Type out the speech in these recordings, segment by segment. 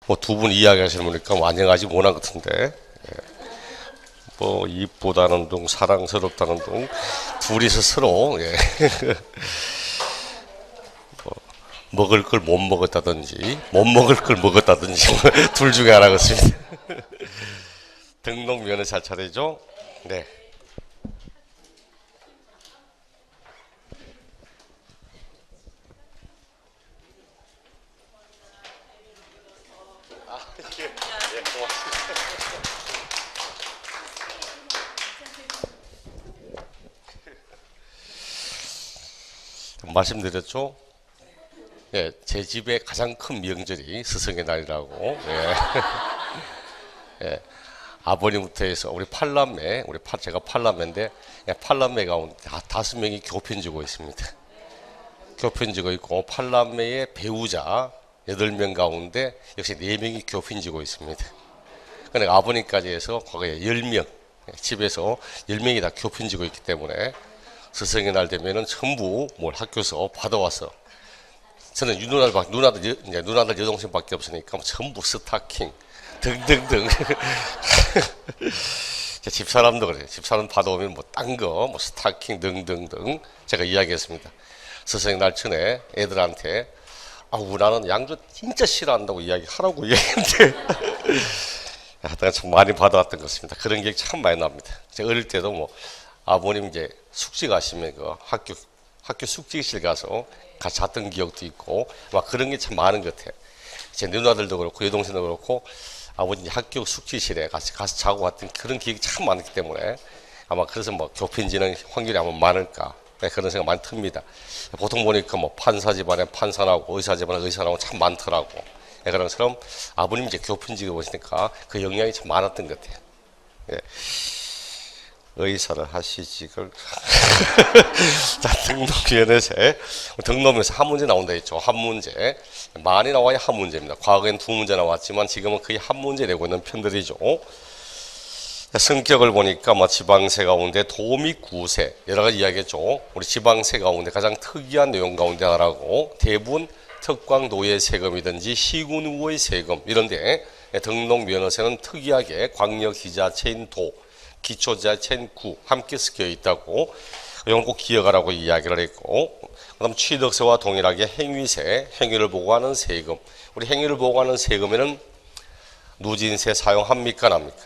뭐 두 분 이야기하시는 거니까 완전하지 못한 것 같은데, 뭐 입보다는 둥 사랑스럽다는 둥 둘이서 서로 뭐 먹을 걸 못 먹었다든지 못 먹을 걸 먹었다든지 둘 중에 하나겠습니다. 등록면허 잘 차례죠? 네. 말씀드렸죠? 예, 제 집의 가장 큰 명절이 스승의 날이라고. 예. 예, 아버님부터 해서 우리 팔남매, 제가 팔남매인데, 예, 팔남매 가운데 5명이 교편지고 있습니다. 교편지고 있고, 팔남매의 배우자 8명 가운데 역시 4명이 교편지고 있습니다. 그러니까 아버님까지 해서 과거에 10명, 집에서 10명이 다 교편지고 있기 때문에 스승의 날 되면은 전부 뭘 학교에서 받아와서, 저는 누나들 여동생밖에 없으니까 전부 스타킹 등등등. 집사람도 그래요. 집사람 받아오면 뭐 딴 거, 뭐 스타킹 등등등 제가 이야기했습니다. 스승의 날 전에 애들한테 나는 양주 진짜 싫어한다고 이야기하라고 이야기했는데 하여튼 참 많이 받아왔던 것 같습니다. 그런 기억 참 많이 납니다. 제가 어릴 때도 뭐 아버님 이제 숙직 가시면 그 학교 숙직실 가서 같이 잤던 기억도 있고 막 그런 게 참 많은 것 같아요. 제 누나들도 그렇고 여동생도 그렇고 아버지 학교 숙직실에 가서 자고 왔던 그런 기억이 참 많기 때문에 아마 그래서 뭐 교편지는 확률이 아마 많을까, 네, 그런 생각 많이 듭니다. 보통 보니까 뭐 판사 집안에 판사나고 의사 집안에 의사나고 참 많더라고. 네, 그런 것처럼 아버님 이제 교편지가 보시니까 그 영향이 참 많았던 것 같아요. 예. 의사를 하시지 그 자, 등록면허세 한 문제 나온다 했죠. 한 문제 많이 나와야 한 문제입니다. 과거엔 2문제 나왔지만 지금은 거의 한 문제 내고 있는 편들이죠. 성격을 보니까 뭐 지방세 가운데 도 및 구세 여러 가지 이야기했죠. 우리 지방세 가운데 가장 특이한 내용 가운데 하나라고, 대부분 특광도의 세금이든지 시군구의 세금 이런데 등록면허세는 특이하게 광역지자체인 도, 기초지자체인 구 함께 섞여 있다고, 이건 꼭 기억하라고 이야기를 했고, 그 다음 취득세와 동일하게 행위세, 행위를 보고하는 세금. 우리 행위를 보고하는 세금에는 누진세 사용합니까? 안 합니까?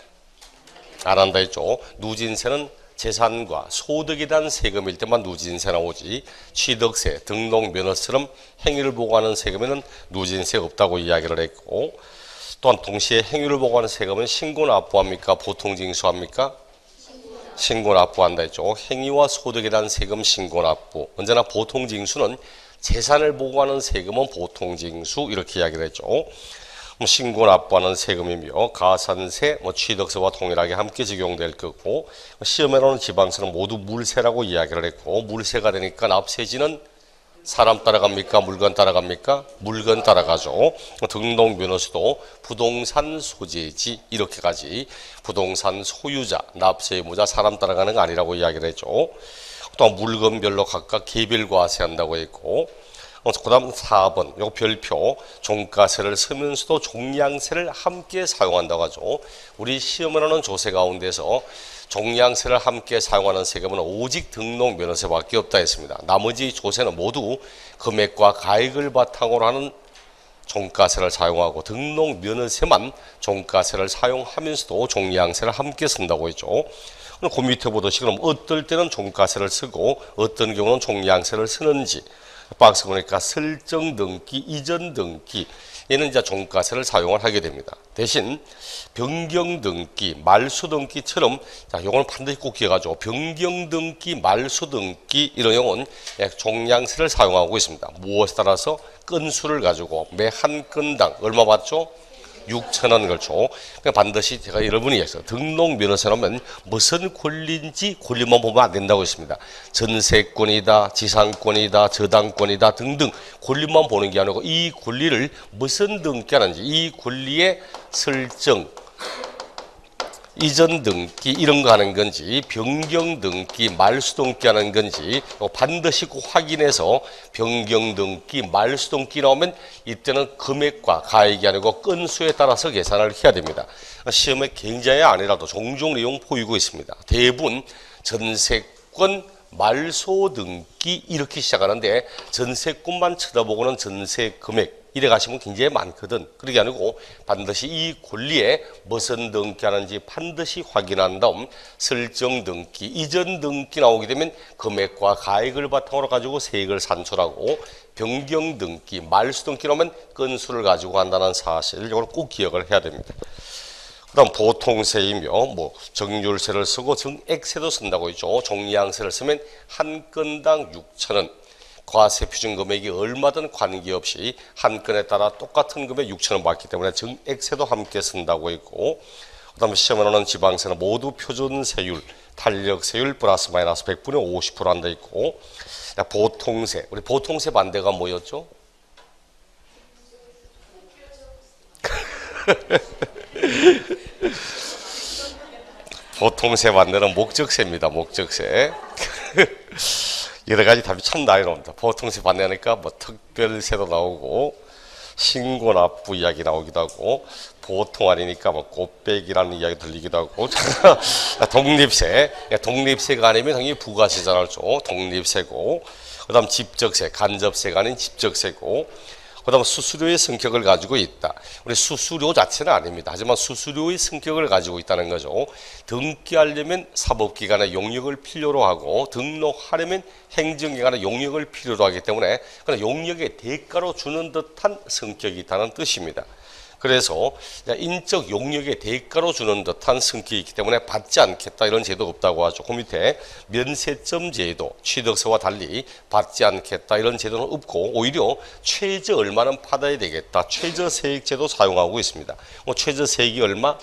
안 한다 했죠. 누진세는 재산과 소득에 대한 세금일 때만 누진세 나오지, 취득세, 등록면허처럼 행위를 보고하는 세금에는 누진세 없다고 이야기를 했고, 또한 동시에 행위를 보고하는 세금은 신고납부합니까? 보통징수합니까? 신고납부한다 했죠. 행위와 소득에 대한 세금 신고납부. 언제나 보통징수는 재산을 보고하는 세금은 보통징수 이렇게 이야기를 했죠. 신고납부하는 세금이며 가산세, 취득세와 동일하게 함께 적용될 거고, 시험에 나오는 지방세는 모두 물세라고 이야기를 했고, 물세가 되니까 납세지는 사람 따라갑니까? 물건 따라갑니까? 물건 따라가죠. 등록면허세도 부동산 소재지 이렇게까지 부동산 소유자, 납세 의무자, 사람 따라가는 거 아니라고 이야기를 했죠. 또 물건별로 각각 개별과세한다고 했고, 그 다음 4번 요 별표 종가세를 쓰면서도 종량세를 함께 사용한다고 하죠. 우리 시험을 하는 조세 가운데서 종량세를 함께 사용하는 세금은 오직 등록면허세밖에 없다 했습니다. 나머지 조세는 모두 금액과 가액을 바탕으로 하는 종가세를 사용하고, 등록면허세만 종가세를 사용하면서도 종량세를 함께 쓴다고 했죠. 그 밑에 보듯이 그럼 어떨 때는 종가세를 쓰고 어떤 경우는 종량세를 쓰는지 박스 보니까 설정 등기, 이전 등기 얘는 이제 종가세를 사용을 하게 됩니다. 대신 변경 등기, 말소 등기처럼 이건 반드시 꼭 기억하죠. 변경 등기, 말소 등기 이런 경우는 종량세를 사용하고 있습니다. 무엇에 따라서? 건수를 가지고 매 한 건당 얼마 받죠? 6,000원 그렇죠. 반드시 제가 여러분이 얘기했어요. 등록면허세 하면 무슨 권리인지 권리만 보면 안 된다고 했습니다. 전세권이다, 지상권이다, 저당권이다 등등 권리만 보는 게 아니고 이 권리를 무슨 등기하는지, 이 권리의 설정, 이전 등기 이런 거 하는 건지 변경 등기 말소 등기 하는 건지 반드시 꼭 확인해서 변경 등기 말소 등기 나오면 이때는 금액과 가액이 아니고 건수에 따라서 계산을 해야 됩니다. 시험에 굉장히 아니라도 종종 내용 보이고 있습니다. 대부분 전세권 말소 등기 이렇게 시작하는데 전세권만 쳐다보고는 전세 금액 이래 가시면 굉장히 많거든. 그게 아니고 반드시 이 권리에 무슨 등기하는지 반드시 확인한 다음 설정 등기, 이전 등기 나오게 되면 금액과 가액을 바탕으로 가지고 세액을 산출하고 변경 등기, 말소 등기 나오면 건수를 가지고 한다는 사실 이걸 꼭 기억을 해야 됩니다. 그다음 보통세이며 뭐 정률세를 쓰고 정액세도 쓴다고 했죠. 종량세를 쓰면 한 건당 6,000원. 과세 표준 금액이 얼마든 관계없이 한 건에 따라 똑같은 금액 6,000원 받기 때문에 정액세도 함께 쓴다고 했고, 그다음에 시험에 나오는 지방세는 모두 표준세율, 탄력세율 플러스 마이너스 100분의 50% 한다 있고, 보통세, 우리 보통세 반대가 뭐였죠? 보통세 반대는 목적세입니다. 목적세. 여러 가지 답이 참 많이 나옵니다. 보통세 반대하니까 뭐 특별세도 나오고 신고납부 이야기 나오기도 하고 보통 아니니까 뭐 곱빼기라는 이야기 들리기도 하고 독립세, 독립세가 아니면 당연히 부가세잖아요. 독립세고 그다음 직접세, 간접세가 아닌 직접세고 그다음 수수료의 성격을 가지고 있다. 우리 수수료 자체는 아닙니다. 하지만 수수료의 성격을 가지고 있다는 거죠. 등기하려면 사법기관의 용역을 필요로 하고 등록하려면 행정기관의 용역을 필요로 하기 때문에 그런 용역의 대가로 주는 듯한 성격이 있다는 뜻입니다. 그래서 인적 용역의 대가로 주는 듯한 성격이 있기 때문에 받지 않겠다 이런 제도가 없다고 하죠. 그 밑에 면세점 제도, 취득세와 달리 받지 않겠다 이런 제도는 없고 오히려 최저 얼마는 받아야 되겠다. 최저세액제도 사용하고 있습니다. 최저세액이 얼마?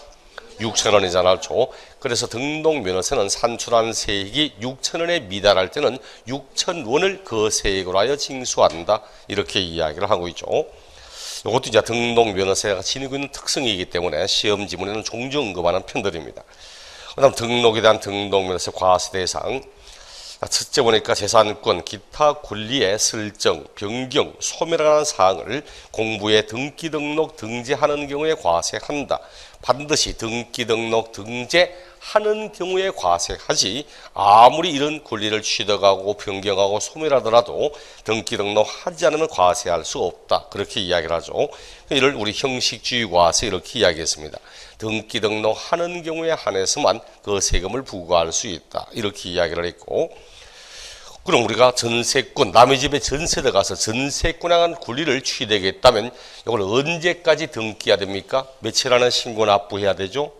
6,000원이잖아요. 그래서 등록면허세는 산출한 세액이 6,000원에 미달할 때는 6,000원을 그 세액으로 하여 징수한다. 이렇게 이야기를 하고 있죠. 이것도 이제 등록면허세가 지니고 있는 특성이기 때문에 시험 지문에는 종종 언급하는 편들입니다. 그다음 등록에 대한 등록면허세 과세 대상. 첫째 보니까 재산권, 기타 권리의 설정, 변경, 소멸하는 사항을 공부에 등기 등록 등재하는 경우에 과세한다. 반드시 등기 등록 등재하는 경우에 과세하지 아무리 이런 권리를 취득하고 변경하고 소멸하더라도 등기 등록하지 않으면 과세할 수 없다. 그렇게 이야기를 하죠. 이를 우리 형식주의 과세 이렇게 이야기했습니다. 등기 등록하는 경우에 한해서만 그 세금을 부과할 수 있다. 이렇게 이야기를 했고, 그럼 우리가 전세권, 남의 집에 전세 들어가서 전세권에 관한 권리를 취득했다면 이걸 언제까지 등기해야 됩니까? 며칠 안에 신고 납부해야 되죠?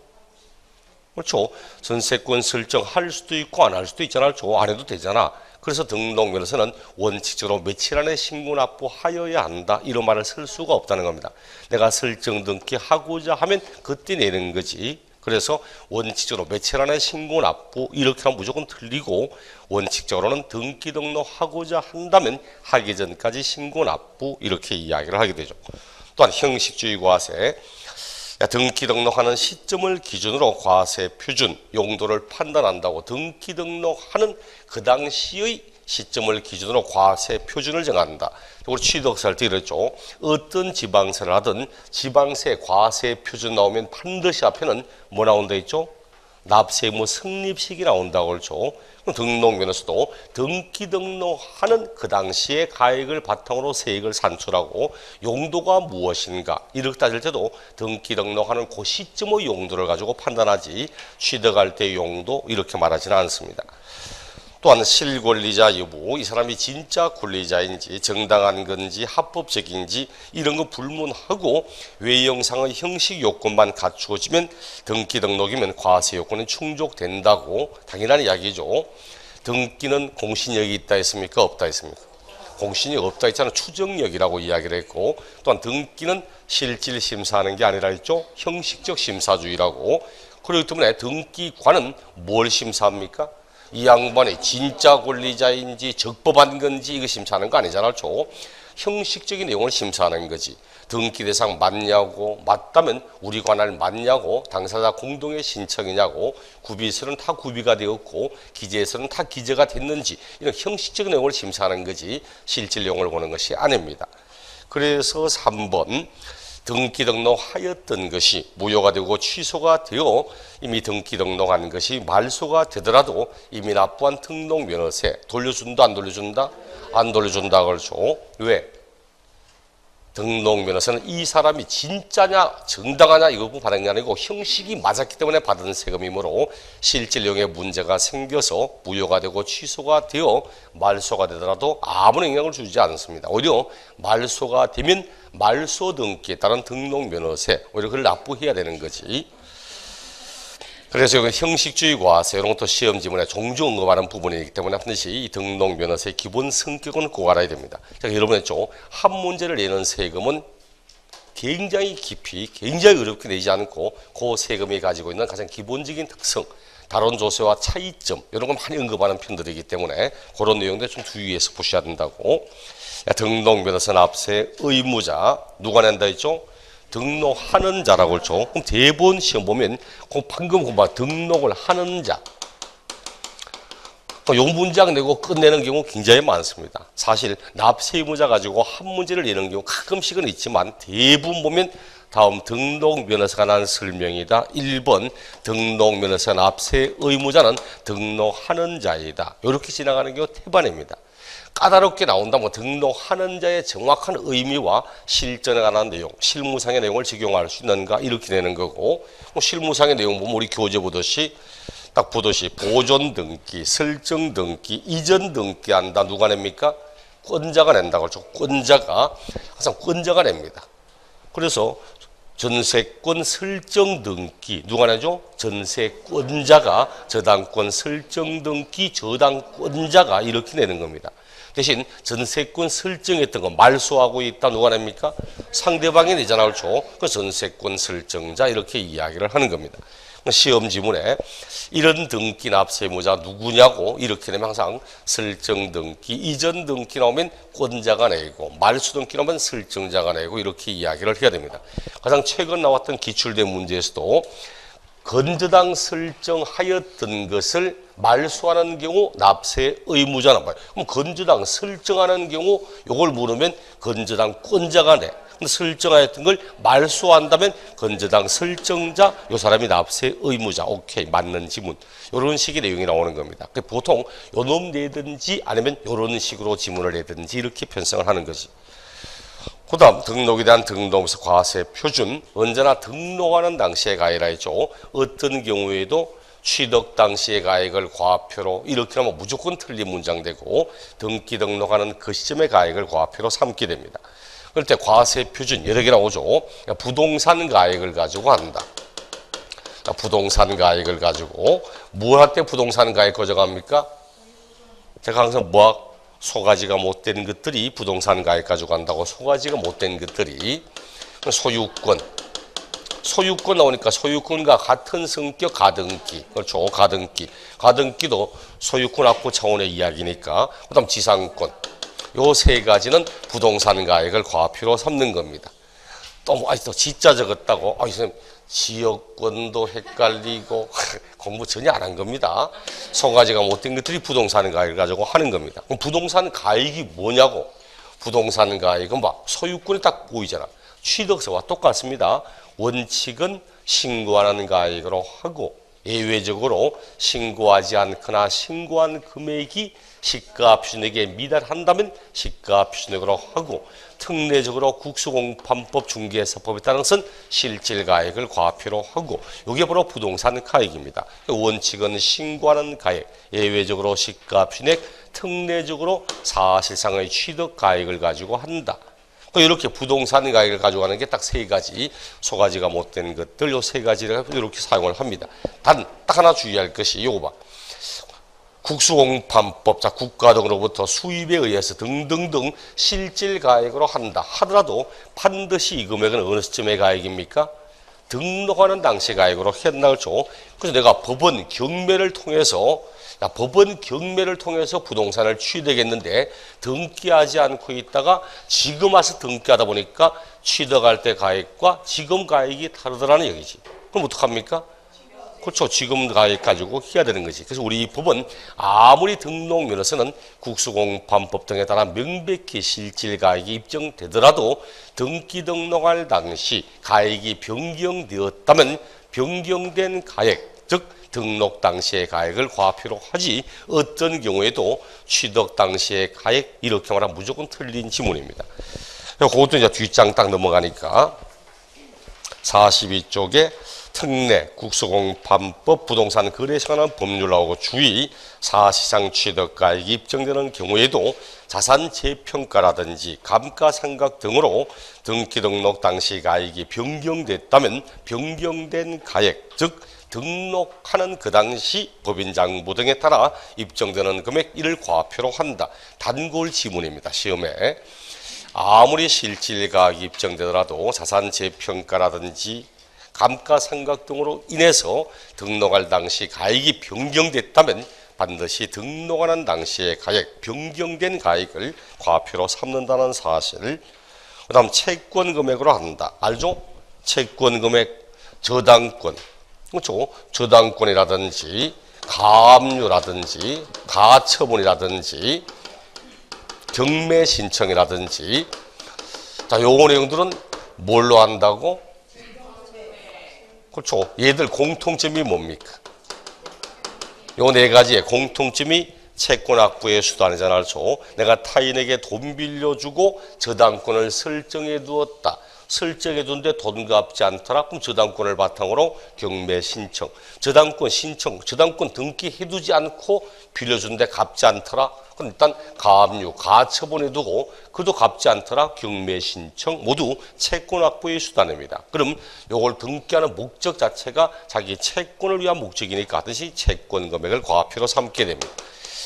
그렇죠. 전세권 설정할 수도 있고 안 할 수도 있잖아요. 안 해도 되잖아. 그래서 등록면허서는 원칙적으로 며칠 안에 신고 납부하여야 한다. 이런 말을 쓸 수가 없다는 겁니다. 내가 설정 등기하고자 하면 그때 내는 거지. 그래서 원칙적으로 며칠 안에 신고 납부 이렇게 하면 무조건 틀리고 원칙적으로는 등기 등록하고자 한다면 하기 전까지 신고 납부 이렇게 이야기를 하게 되죠. 또한 형식주의 과세. 등기 등록하는 시점을 기준으로 과세 표준 용도를 판단한다고 등기 등록하는 그 당시의 시점을 기준으로 과세 표준을 정한다. 우리 취득세 할 때 이랬죠. 어떤 지방세를 하든 지방세 과세 표준 나오면 반드시 앞에는 뭐 나온다 했죠? 납세의무 성립식이 나온다고 그러죠. 등록면허서도 등기 등록하는 그 당시의 가액을 바탕으로 세액을 산출하고 용도가 무엇인가 이렇게 따질 때도 등기 등록하는 그 시점의 용도를 가지고 판단하지 취득할 때 용도 이렇게 말하지는 않습니다. 또한 실권리자 여부, 이 사람이 진짜 권리자인지 정당한 건지 합법적인지 이런 거 불문하고 외형상의 형식 요건만 갖추어지면 등기 등록이면 과세 요건은 충족된다고 당연한 이야기죠. 등기는 공신력이 있다 했습니까? 없다 했습니까? 공신력이 없다 했잖아요. 추정력이라고 이야기를 했고, 또한 등기는 실질 심사하는 게 아니라 했죠. 형식적 심사주의라고. 그렇기 때문에 등기관은 뭘 심사합니까? 이 양반이 진짜 권리자인지 적법한 건지 이거 심사하는 거 아니잖아요. 형식적인 내용을 심사하는 거지. 등기 대상 맞냐고, 맞다면 우리 관할 맞냐고, 당사자 공동의 신청이냐고, 구비서는 다 구비가 되었고 기재서는 다 기재가 됐는지, 이런 형식적인 내용을 심사하는 거지 실질 내용을 보는 것이 아닙니다. 그래서 3번 등기 등록하였던 것이 무효가 되고 취소가 되어 이미 등기 등록한 것이 말소가 되더라도 이미 납부한 등록면허세 돌려준다 안 돌려준다? 안 돌려준다 그러죠. 왜? 등록면허세는 이 사람이 진짜냐 정당하냐 이거 받은 게 아니고 형식이 맞았기 때문에 받은 세금이므로 실질 내용에 문제가 생겨서 무효가 되고 취소가 되어 말소가 되더라도 아무런 영향을 주지 않습니다. 오히려 말소가 되면 말소 등기에 따른 등록면허세 오히려 그걸 납부해야 되는 거지. 그래서 이건 형식주의 과세 이런 것도 시험 지문에 종종 언급하는 부분이기 때문에 반드시 이 등록면허세의 기본 성격은 꼭 알아야 됩니다. 자, 여러분 했죠. 한 문제를 내는 세금은 굉장히 깊이 굉장히 어렵게 내지 않고 그 세금이 가지고 있는 가장 기본적인 특성 다른 조세와 차이점 이런 걸 많이 언급하는 편들이기 때문에 그런 내용들 좀 주의해서 보셔야 된다고. 등록면허세 납세 의무자 누가 낸다 했죠? 등록하는 자라고 했죠. 그럼 대부분 시험 보면 방금 공부한 등록을 하는 자 요 문장 내고 끝내는 경우 굉장히 많습니다. 사실 납세 의무자 가지고 한 문제를 내는 경우 가끔씩은 있지만 대부분 보면 다음 등록면허세가 난 설명이다. 1번 등록면허세 납세 의무자는 등록하는 자이다. 이렇게 지나가는 경우 태반입니다. 까다롭게 나온다면 등록하는 자의 정확한 의미와 실전에 관한 내용, 실무상의 내용을 적용할 수 있는가 이렇게 되는 거고 실무상의 내용 보면 우리 교재 보듯이 딱 보듯이 보존 등기, 설정 등기, 이전 등기 한다. 누가 냅니까? 권자가 낸다고 그러죠. 권자가 항상 권자가 냅니다. 그래서 전세권 설정 등기 누가 내죠? 전세권자가 저당권 설정 등기 저당권자가 이렇게 내는 겁니다. 대신 전세권 설정했던 거 말소하고 있다 누가 냅니까? 상대방이 내잖아 그렇죠? 그 전세권 설정자 이렇게 이야기를 하는 겁니다. 시험 지문에 이런 등기 납세 의무자 누구냐고 이렇게 되면 항상 설정 등기, 이전 등기 나오면 권자가 내고 말소 등기 나오면 설정자가 내고 이렇게 이야기를 해야 됩니다. 가장 최근 나왔던 기출된 문제에서도 건저당 설정하였던 것을 말소하는 경우 납세 의무자란 말이에요. 그럼 건저당 설정하는 경우 이걸 물으면 건저당 권자가 내. 근데 설정하였던 걸 말소한다면 건저당 설정자 이 사람이 납세 의무자. 오케이 맞는 지문. 이런 식의 내용이 나오는 겁니다. 보통 요 놈 내든지 아니면 이런 식으로 지문을 내든지 이렇게 편성을 하는 거지. 그 다음 등록에 대한 등록서 과세 표준 언제나 등록하는 당시의 가액이라 했죠. 어떤 경우에도 취득 당시의 가액을 과표로 이렇게 하면 무조건 틀린 문장 되고 등기 등록하는 그 시점의 가액을 과표로 삼게 됩니다. 그럴 때 과세 표준 여러 개 나오죠. 부동산 가액을 가지고 한다. 부동산 가액을 가지고 뭘 할 때 부동산 가액 가져갑니까? 제가 항상 소가지가 못된 것들이 부동산 가액 가지고 간다고 소가지가 못된 것들이 소유권 나오니까 소유권과 같은 성격 가등기 그렇죠. 가등기도 소유권 확보 차원의 이야기니까 그 다음 지상권 요 세 가지는 부동산 가액을 과표로 삼는 겁니다. 또 진짜 적었다고 선생님 지역권도 헷갈리고 공부 전혀 안 한 겁니다. 소가지가 못된 것들이 부동산 가액을 가지고 하는 겁니다. 그럼 부동산 가액이 뭐냐고. 부동산 가액은 소유권이 딱 보이잖아. 취득세와 똑같습니다. 원칙은 신고하는 가액으로 하고 예외적으로 신고하지 않거나 신고한 금액이 시가 표준액에 미달한다면 시가 표준액으로 하고 특례적으로 국수공판법 중개사법에 따른 것은 실질가액을 과표로 하고 이게 바로 부동산 가액입니다. 원칙은 신고하는 가액, 예외적으로 시가 표준액, 특례적으로 사실상의 취득가액을 가지고 한다. 이렇게 부동산 가액을 가져가는 게 딱 세 가지, 소가지가 못된 것들 요 세 가지를 이렇게 사용을 합니다. 단 딱 하나 주의할 것이 요거 봐. 국수공판법, 국가 등으로부터 수입에 의해서 등등등 실질가액으로 한다 하더라도 반드시 이 금액은 어느 시점의 가액입니까? 등록하는 당시 가액으로 했나 그렇죠. 그래서 내가 법원 경매를 통해서 야, 법원 경매를 통해서 부동산을 취득했는데 등기하지 않고 있다가 지금 와서 등기하다 보니까 취득할 때 가액과 지금 가액이 다르더라는 얘기지. 그럼 어떡합니까? 그렇죠. 지금 가액 가지고 해야 되는 거지. 그래서 우리 이 법은 아무리 등록면허서는 국수공판법 등에 따라 명백히 실질가액이 입증되더라도 등기 등록할 당시 가액이 변경되었다면 변경된 가액, 즉 등록 당시의 가액을 과표로 하지 어떤 경우에도 취득 당시의 가액 이렇게 말하면 무조건 틀린 지문입니다. 그것도 이제 뒷장 딱 넘어가니까 42쪽에 특례, 국수공판법, 부동산 거래에 관한 법률 나오고 주의, 사실상 취득가액이 입증되는 경우에도 자산 재평가라든지 감가상각 등으로 등기 등록 당시 가액이 변경됐다면 변경된 가액, 즉 등록하는 그 당시 법인장부 등에 따라 입증되는 금액 이를 과표로 한다. 단골 지문입니다. 시험에. 아무리 실질가액이 입증되더라도 자산 재평가라든지 감가상각 등으로 인해서 등록할 당시 가액이 변경됐다면 반드시 등록하는 당시의 가액, 변경된 가액을 과표로 삼는다는 사실. 그 다음 채권 금액으로 한다. 알죠? 채권 금액, 저당권. 그렇죠? 저당권이라든지 가압류라든지 가처분이라든지 경매 신청이라든지 자, 요거 내용들은 뭘로 한다고? 그렇죠. 얘들 공통점이 뭡니까? 요 네 가지의 공통점이 채권 확보의 수단이잖아. 그렇죠. 내가 타인에게 돈 빌려주고 저당권을 설정해 두었다. 설정해 둔데 돈 갚지 않더라. 그럼 저당권을 바탕으로 경매 신청. 저당권 신청, 저당권 등기해 두지 않고 빌려준데 갚지 않더라. 그럼 일단 가압류, 가처분해 두고 그도 갚지 않더라. 경매 신청 모두 채권 확보의 수단입니다. 그럼 요걸 등기하는 목적 자체가 자기 채권을 위한 목적이니까 하듯이 채권 금액을 과표로 삼게 됩니다.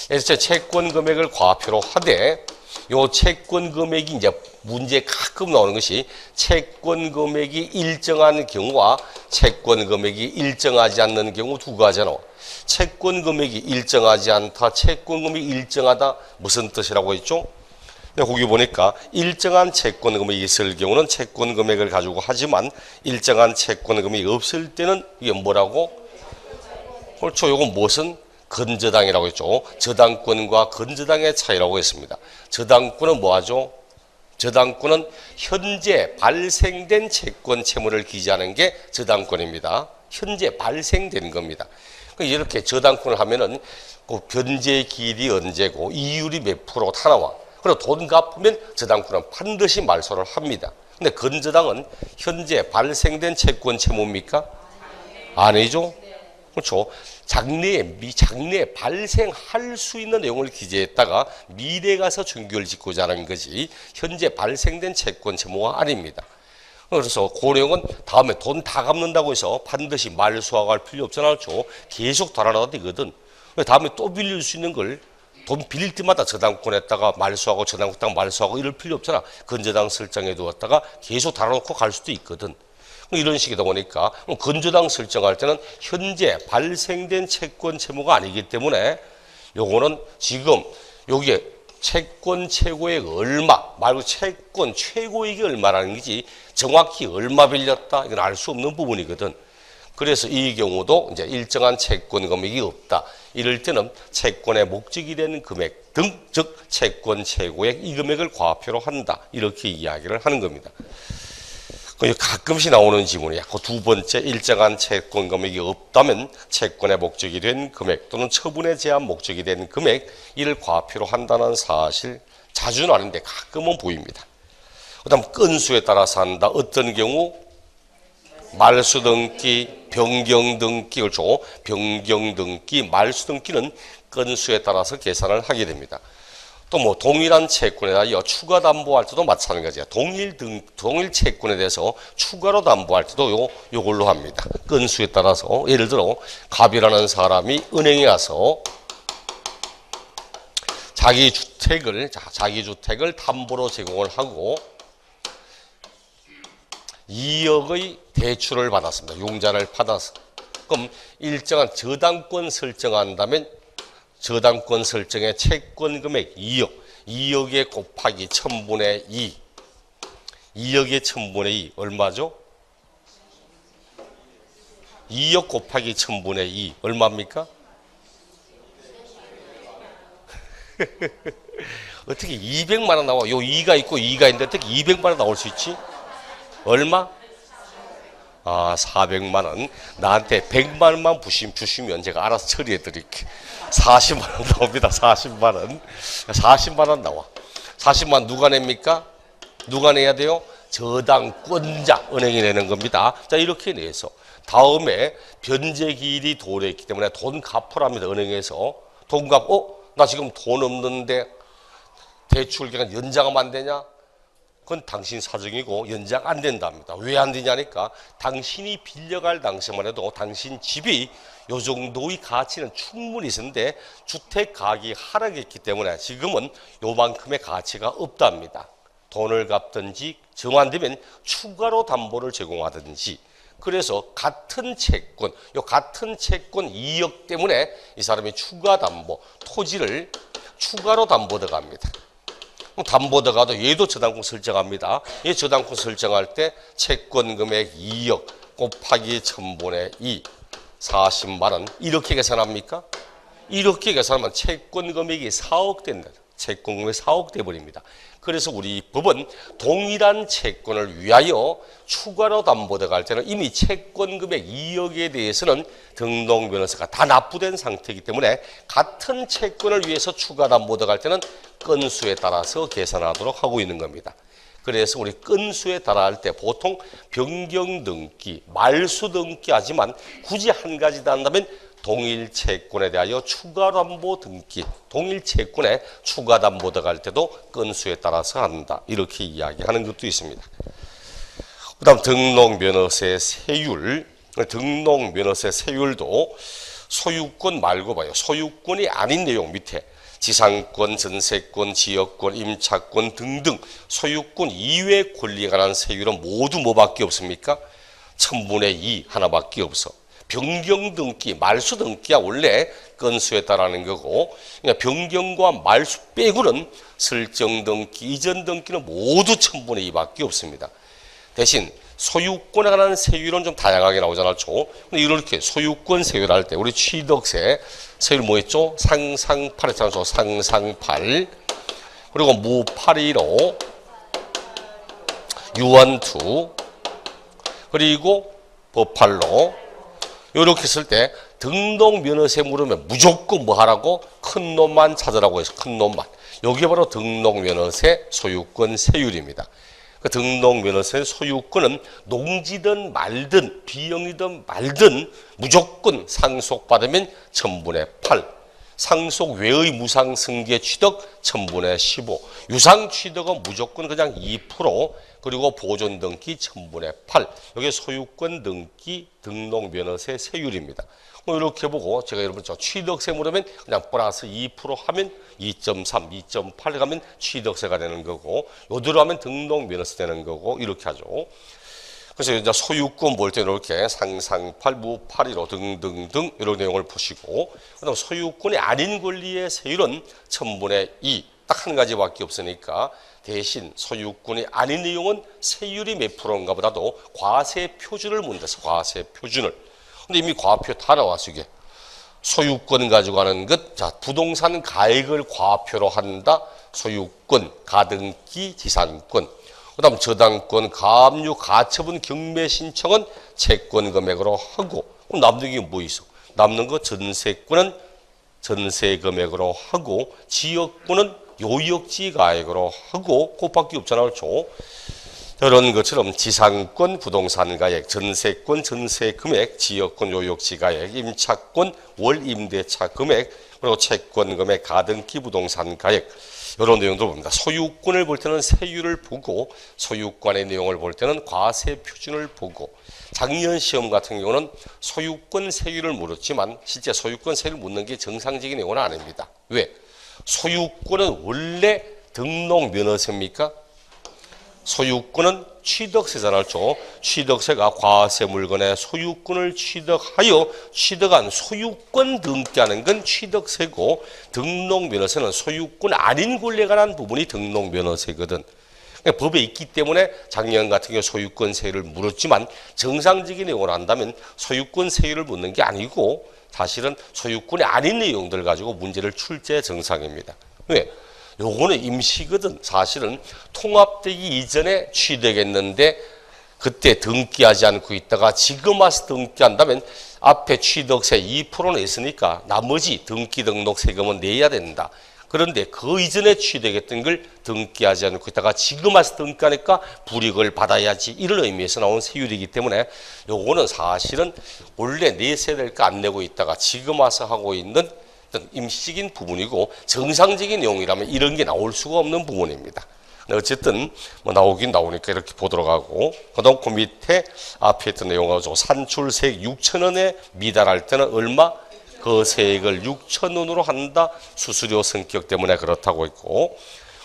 그래서 채권 금액을 과표로 하되 요 채권 금액이 이제 문제에 가끔 나오는 것이 채권 금액이 일정한 경우와 채권 금액이 일정하지 않는 경우 두 가지잖아. 채권 금액이 일정하지 않다, 채권 금액이 일정하다 무슨 뜻이라고 했죠? 거기 보니까 일정한 채권 금액이 있을 경우는 채권 금액을 가지고 하지만 일정한 채권 금액이 없을 때는 이게 뭐라고? 그렇죠. 요건 무슨? 건저당이라고 했죠. 저당권과 건저당의 차이라고 했습니다. 저당권은 뭐하죠? 저당권은 현재 발생된 채권 채무를 기재하는 게 저당권입니다. 현재 발생된 겁니다. 이렇게 저당권을 하면은 그 변제 기일이 언제고 이율이 몇 프로 다 나와. 그리고 돈 갚으면 저당권은 반드시 말소를 합니다. 근데 건저당은 현재 발생된 채권 채무입니까? 아니죠. 그렇죠. 장래에 발생할 수 있는 내용을 기재했다가 미래에 가서 종결 짓고자 하는 것이 현재 발생된 채권 채무가 아닙니다. 그래서 그 내용은 다음에 돈 다 갚는다고 해서 반드시 말소하고 할 필요 없잖아. 그렇죠. 계속 달아나도 되거든. 다음에 또 빌릴 수 있는 걸 돈 빌릴 때마다 저당권에다가 말소하고 저당권 말소하고 이럴 필요 없잖아. 건저당 설정해 두었다가 계속 달아놓고 갈 수도 있거든. 이런 식이다 보니까 건저당 설정할 때는 현재 발생된 채권 채무가 아니기 때문에 요거는 지금 여기에 채권 최고액 얼마 말고 채권 최고액이 얼마라는 거지 정확히 얼마 빌렸다 이건 알 수 없는 부분이거든. 그래서 이 경우도 이제 일정한 채권 금액이 없다. 이럴 때는 채권의 목적이 되는 금액 등 즉 채권 최고액 이 금액을 과표로 한다. 이렇게 이야기를 하는 겁니다. 가끔씩 나오는 지문이야. 그 두 번째 일정한 채권 금액이 없다면 채권의 목적이 된 금액 또는 처분에 제한 목적이 된 금액 이를 과표로 한다는 사실 자주는 아닌데 가끔은 보입니다. 그 다음 건수에 따라서 한다. 어떤 경우? 말소 등기, 변경 등기, 그렇죠. 변경 등기, 말소 등기는 건수에 따라서 계산을 하게 됩니다. 또 뭐 동일한 채권에다 추가 담보할 때도 마찬가지야. 동일 채권에 대해서 추가로 담보할 때도 요걸로 합니다. 건수에 따라서 예를 들어 갑이라는 사람이 은행에 가서 자기 주택을 담보로 제공을 하고 2억의 대출을 받았습니다. 융자를 받아서. 그럼 일정한 저당권 설정한다면 저당권 설정의 채권 금액 2억. 2억에 곱하기 1000분의 2. 2억에 1000분의 2 얼마죠? 2억 곱하기 1000분의 2 얼마입니까? 어떻게 200만 원 나와? 요 2가 있고 2가 있는데 어떻게 200만 원 나올 수 있지? 얼마? 400만 원. 나한테 100만 원만 주시면 제가 알아서 처리해 드릴게. 40만 원 나옵니다. 40만 원. 40만 원 나와. 40만 원 누가 냅니까? 누가 내야 돼요? 저당권자, 은행이 내는 겁니다. 자, 이렇게 내서 다음에 변제기일이 도래했기 때문에 돈 갚으랍니다. 은행에서 돈 나 지금 돈 없는데 대출 기간 연장하면 안 되냐? 그건 당신 사정이고 연장 안 된답니다. 왜 안 되냐니까 당신이 빌려갈 당시만 해도 당신 집이 요 정도의 가치는 충분히 있었는데 주택 가격이 하락했기 때문에 지금은 요만큼의 가치가 없답니다. 돈을 갚든지 정 안 되면 추가로 담보를 제공하든지. 그래서 같은 채권, 요 같은 채권 2억 때문에 이 사람이 추가 담보, 토지를 추가로 담보 들어갑니다. 담보 들어가도 얘도 저당권 설정합니다. 얘 저당권 설정할 때 채권 금액 2억 곱하기 1000분의 2, 40만 원 이렇게 계산합니까? 이렇게 계산하면 채권 금액이 4억 된다. 채권 금액이 4억 돼버립니다. 그래서 우리 법은 동일한 채권을 위하여 추가로 담보 들어갈 때는 이미 채권 금액 2억에 대해서는 등록 변호사가 다 납부된 상태이기 때문에 같은 채권을 위해서 추가 담보 들어갈 때는 건수에 따라서 계산하도록 하고 있는 겁니다. 그래서 우리 건수에 따라 할 때 보통 변경 등기, 말수 등기 하지만 굳이 한 가지 더 한다면 동일 채권에 대하여 추가 담보 등기, 동일 채권에 추가 담보 들어갈 때도 건수에 따라서 한다. 이렇게 이야기하는 것도 있습니다. 그다음 등록 면허세 세율, 등록 면허세 세율도 소유권 말고 봐요. 소유권이 아닌 내용 밑에 지상권, 전세권, 지역권, 임차권 등등 소유권 이외 권리에 관한 세율은 모두 뭐밖에 없습니까? 1000분의 2 하나밖에 없어. 변경 등기, 말수 등기야 원래 건수에 따라하는 거고 그러니까 변경과 말수 빼고는 설정 등기, 이전 등기는 모두 1000분의 2밖에 없습니다. 대신 소유권에 관한 세율은 좀 다양하게 나오잖아요. 근데 이렇게 소유권 세율 할 때 우리 취득세 세율 뭐였죠? 상상8 했잖아요. 상상8 그리고 무815 유언투 그리고 법팔로 이렇게 했을 때 등록 면허세 물으면 무조건 뭐 하라고? 큰 놈만 찾으라고 해서 큰 놈만. 여기 바로 등록 면허세 소유권 세율입니다. 그 등록 면허세 소유권은 농지든 말든 비영리든 말든 무조건 상속받으면 1000분의 8. 상속 외의 무상 승계 취득 1000분의 15. 유상 취득은 무조건 그냥 2%. 그리고 보존 등기 1000분의 8. 이게 소유권 등기 등록 면허세 세율입니다. 이렇게 보고 제가 여러분 저 취득세 물으면 그냥 플러스 2% 하면 2.3, 2.8 가면 취득세가 되는 거고 요대로 하면 등록 면허세 되는 거고 이렇게 하죠. 그래서 이제 소유권 볼 때는 이렇게 상상8, 무815 등등등 이런 내용을 보시고 그다음 소유권이 아닌 권리의 세율은 1000분의 2. 딱 한 가지밖에 없으니까 대신 소유권이 아닌 내용은 세율이 몇 프로인가 보다도 과세 표준을 묻는다. 과세 표준을. 근데 이미 과표 다 나왔어 이게. 소유권 가지고 하는 것. 자, 부동산 가액을 과표로 한다. 소유권, 가등기, 지산권. 그다음 저당권, 가압류, 가처분, 경매 신청은 채권 금액으로 하고. 그럼 남는 게 뭐 있어? 남는 거 전세권은 전세 금액으로 하고 지역권은 요역지 가액으로 하고 그것밖에 없잖아요. 그렇죠? 이런 것처럼 지상권, 부동산 가액, 전세권, 전세 금액, 지역권, 요역지 가액, 임차권, 월 임대차 금액, 그리고 채권 금액, 가등기, 부동산 가액 이런 내용도 봅니다. 소유권을 볼 때는 세율을 보고 소유권의 내용을 볼 때는 과세 표준을 보고 작년 시험 같은 경우는 소유권 세율을 물었지만 실제 소유권 세율을 묻는 게 정상적인 내용은 아닙니다. 왜? 소유권은 원래 등록 면허세입니까? 소유권은 취득세잖아요. 취득세가 과세 물건의 소유권을 취득하여 취득한 소유권 등기하는 건 취득세고 등록면허세는 소유권 아닌 권리에 관한 부분이 등록면허세거든. 그러니까 법에 있기 때문에 작년 같은 경우 소유권세율을 물었지만 정상적인 내용을 한다면 소유권세율을 묻는 게 아니고 사실은 소유권이 아닌 내용들 가지고 문제를 출제 정상입니다. 왜? 요거는 임시거든. 사실은 통합되기 이전에 취득했는데 그때 등기하지 않고 있다가 지금 와서 등기한다면 앞에 취득세 2% 냈으니까 나머지 등기 등록 세금은 내야 된다. 그런데 그 이전에 취득했던 걸 등기하지 않고 있다가 지금 와서 등기하니까 불이익을 받아야지, 이런 의미에서 나온 세율이기 때문에 요거는 사실은 원래 내세야 될 거 안 내고 있다가 지금 와서 하고 있는 임시적인 부분이고 정상적인 내용이라면 이런 게 나올 수가 없는 부분입니다. 어쨌든 뭐 나오긴 나오니까 이렇게 보도록 하고, 그다음 그 밑에 앞에 있던 내용하고 산출세액 6,000원에 미달할 때는 얼마? 그 세액을 6,000원으로 한다. 수수료 성격 때문에 그렇다고 있고,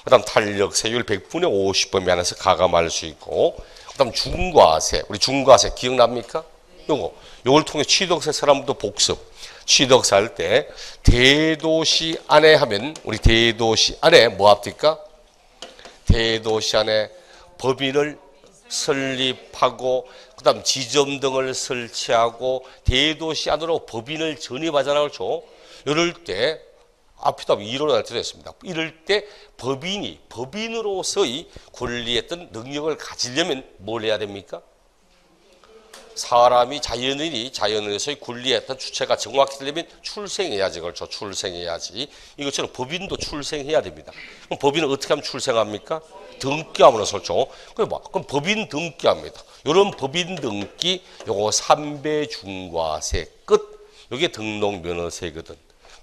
그다음 탄력세율 100분의 50번 미만해서 가감할 수 있고, 그다음 중과세, 우리 중과세 기억납니까? 요걸 통해 취득세 사람도 복습. 취득세 할 때 대도시 안에 하면 우리 대도시 안에 뭐 합니까? 대도시 안에 법인을 설립하고 그다음 지점 등을 설치하고 대도시 안으로 법인을 전입하잖아요. 그렇죠? 이럴 때 앞에도 이론할 때도 했습니다. 이럴 때 법인으로서의 권리했던 능력을 가지려면 뭘 해야 됩니까? 사람이 자연인에서의 권리했던 주체가 정확히 되려면 출생해야지. 그렇죠? 출생해야지. 이것처럼 법인도 출생해야 됩니다. 그럼 법인은 어떻게 하면 출생합니까? 등기함으로써. 그렇죠? 그럼 법인 등기합니다. 이런 법인 등기, 요거 3배 중과세 끝. 이게 등록면허세거든.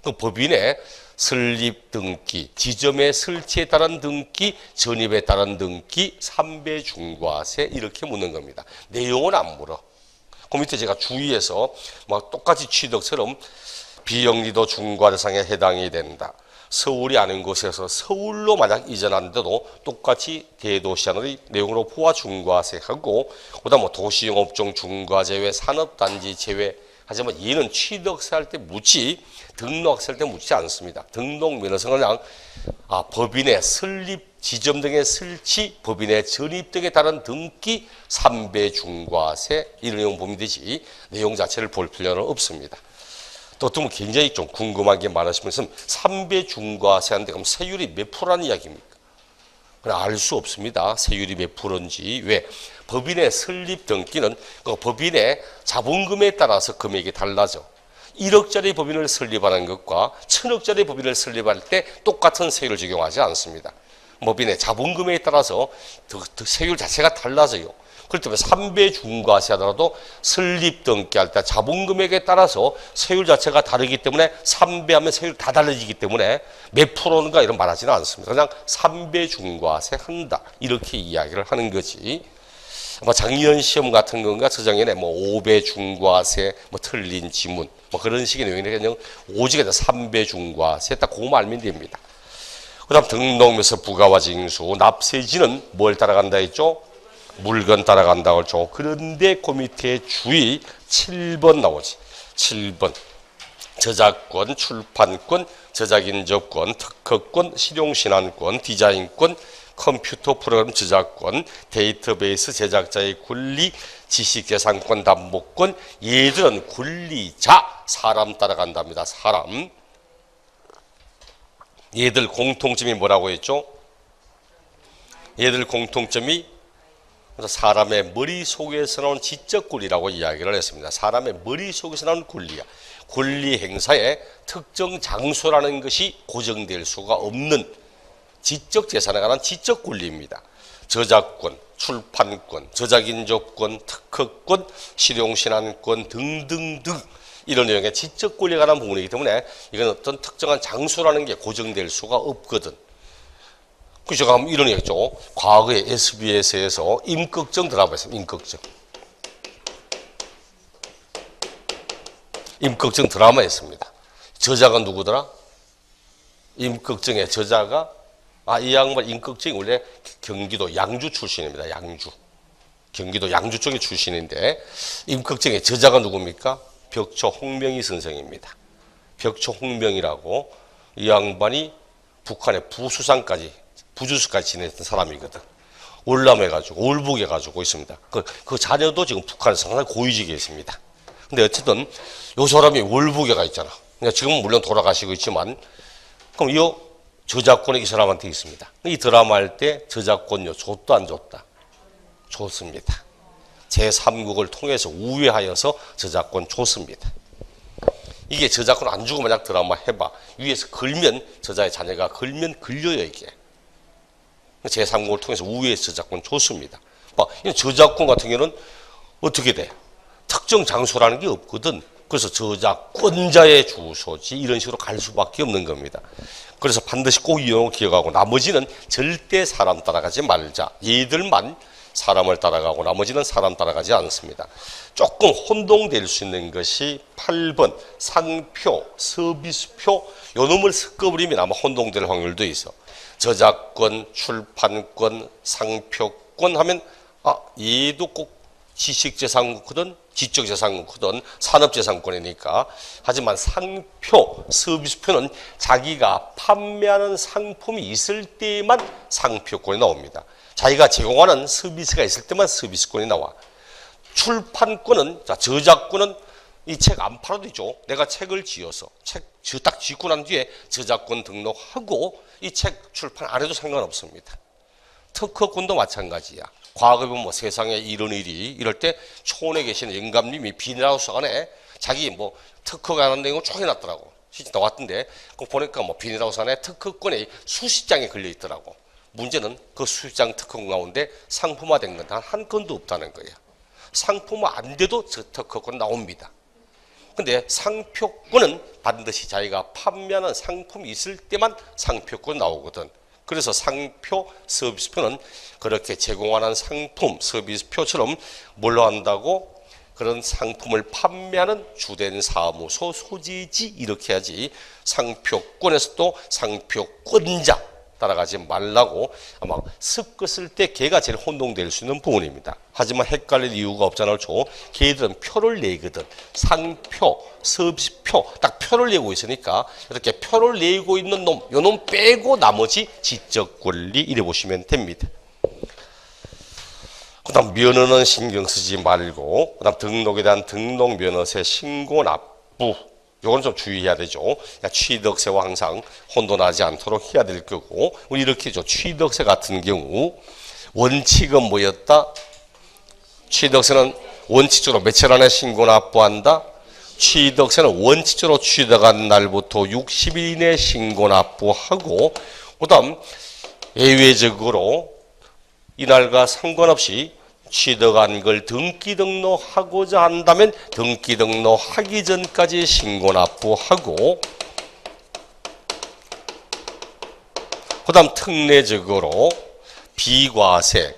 그 법인의 설립 등기, 지점의 설치에 따른 등기, 전입에 따른 등기, 3배 중과세 이렇게 묻는 겁니다. 내용은 안 물어. 그 밑에 제가 주의해서 막 똑같이 취득처럼 비영리도 중과대상에 해당이 된다. 서울이 아닌 곳에서 서울로 만약 이전하는데도 똑같이 대도시 안의 내용으로 포화 중과세하고, 그다음 뭐 도시영업종 중과 제외, 산업단지 제외. 하지만 얘는 취득세 할 때 묻지 등록세 할 때 묻지 않습니다. 등록면허세는 그냥 법인의 설립, 지점 등의 설치, 법인의 전입 등에 따른 등기, 3배 중과세 이런 내용 보면 되지 내용 자체를 볼 필요는 없습니다. 또 어떤 분 굉장히 좀 궁금한 게 많으시면서 3배 중과세 하는데 그럼 세율이 몇 프로라는 이야기입니까? 알 수 없습니다. 세율이 몇 프로인지. 왜? 법인의 설립 등기는 그 법인의 자본금에 따라서 금액이 달라져. 1억짜리 법인을 설립하는 것과 1000억짜리 법인을 설립할 때 똑같은 세율을 적용하지 않습니다. 법인의 자본금에 따라서 세율 자체가 달라져요. 그렇기 때문에 3배 중과세 하더라도 설립 등기할 때 자본금액에 따라서 세율 자체가 다르기 때문에 3배 하면 세율 다 달라지기 때문에 몇 프로인가 이런 말 하지는 않습니다. 그냥 3배 중과세 한다. 이렇게 이야기를 하는 거지. 뭐 작년 시험 같은 건가 저작년에 뭐 5배 중과세 뭐 틀린 지문 뭐 그런 식의 내용이니까 그냥 오직에 3배 중과세 딱 그거만 알면 됩니다. 그다음 등록면서 부가와 징수, 납세지는 뭘 따라간다 했죠? 물건 따라간다고 했죠. 그런데 그 밑에 주의 7번 나오지. 7번 저작권, 출판권, 저작인접권, 특허권, 실용신안권, 디자인권, 컴퓨터 프로그램 저작권, 데이터베이스 제작자의 권리, 지식재산권 담보권. 얘들은 권리자, 사람 따라간답니다. 사람. 얘들 공통점이 뭐라고 했죠? 얘들 공통점이 사람의 머릿속에서 나온 지적 권리라고 이야기를 했습니다. 사람의 머릿속에서 나온 권리야. 권리 행사에 특정 장소라는 것이 고정될 수가 없는 지적 재산에 관한 지적 권리입니다. 저작권, 출판권, 저작인접권, 특허권, 실용신안권 등등등 이런 내용의 지적 권리에 관한 부분이기 때문에 이건 어떤 특정한 장소라는 게 고정될 수가 없거든. 그래서 제가 한번 이런 얘기했죠. 과거에 SBS에서 임꺽정 드라마 했습니다. 임꺽정 드라마 했습니다. 저자가 누구더라? 임꺽정의 저자가 이 양반 임꺽정이 원래 경기도 양주 출신입니다. 양주. 경기도 양주 쪽의 출신인데 임꺽정의 저자가 누굽니까? 벽초 홍명희 선생입니다. 벽초 홍명희라고 이 양반이 북한의 부수상까지 부주수까지 지냈던 사람이거든. 월남해가지고 월북해가지고 있습니다. 그 자녀도 지금 북한에서 상당히 고위직에 있습니다. 근데 어쨌든 요 사람이 월북해가 있잖아. 지금은 물론 돌아가시고 있지만 그럼 이 저작권이 이 사람한테 있습니다. 이 드라마 할 때 저작권료 줬다 안 줬다? 줬습니다. 제3국을 통해서 우회하여서 저작권 줬습니다. 이게 저작권 안 주고 만약 드라마 해봐. 위에서 걸면 저자의 자녀가 걸면 걸려요 이게. 제3국을 통해서 우회해서 저작권 줬습니다. 저작권 같은 경우는 어떻게 돼? 특정 장소라는 게 없거든. 그래서 저작권자의 주소지 이런 식으로 갈 수밖에 없는 겁니다. 그래서 반드시 꼭 이 용어 기억하고 나머지는 절대 사람 따라가지 말자. 얘들만 사람을 따라가고 나머지는 사람 따라가지 않습니다. 조금 혼동될 수 있는 것이 8번 상표, 서비스표 요 놈을 섞어버리면 아마 혼동될 확률도 있어. 저작권, 출판권, 상표권 하면 얘도 꼭 지식재산권이든 지적재산권이든 산업재산권이니까. 하지만 상표, 서비스표는 자기가 판매하는 상품이 있을 때만 상표권이 나옵니다. 자기가 제공하는 서비스가 있을 때만 서비스권이 나와. 출판권은, 저작권은 이 책 안 팔아도 되죠. 내가 책을 지어서 딱 짓고 난 뒤에 저작권 등록하고 이 책 출판 안 해도 상관없습니다. 특허권도 마찬가지야. 과거에 보면 세상에 이런 일이 이럴 때 초원에 계시는 영감님이 비닐하우스 안에 자기 특허가 안 내용 쭉 해놨더라고. 실제 나왔던데 그거 보니까 비닐하우스 안에 특허권이 수십 장이 걸려 있더라고. 문제는 그 수십 장 특허권 가운데 상품화된 건 단 한 건도 없다는 거예요. 상품화 안 돼도 저 특허권 나옵니다. 근데 상표권은 반드시 자기가 판매하는 상품이 있을 때만 상표권 나오거든. 그래서 상표, 서비스표는 그렇게 제공하는 상품, 서비스표처럼 뭘로 한다고? 그런 상품을 판매하는 주된 사무소, 소재지 이렇게 하지. 상표권에서도 상표권자 따라가지 말라고 아마 섞었을 때 걔가 제일 혼동될 수 있는 부분입니다. 하지만 헷갈릴 이유가 없잖아요. 걔들은 표를 내거든. 상표, 서비스표 딱 표를 내고 있으니까 이렇게 표를 내고 있는 놈, 요 놈 빼고 나머지 지적권리 이래 보시면 됩니다. 그 다음 면허는 신경 쓰지 말고 그 다음 등록에 대한 등록면허세 신고 납부 요건 좀 주의해야 되죠. 취득세와 항상 혼돈하지 않도록 해야 될 거고 이렇게 취득세 같은 경우 원칙은 뭐였다? 취득세는 원칙적으로 며칠 안에 신고 납부한다? 취득세는 원칙적으로 취득한 날부터 60일 이내 신고 납부하고 그 다음 예외적으로 이날과 상관없이 취득한 걸 등기 등록하고자 한다면 등기 등록하기 전까지 신고 납부하고 그 다음 특례적으로 비과세,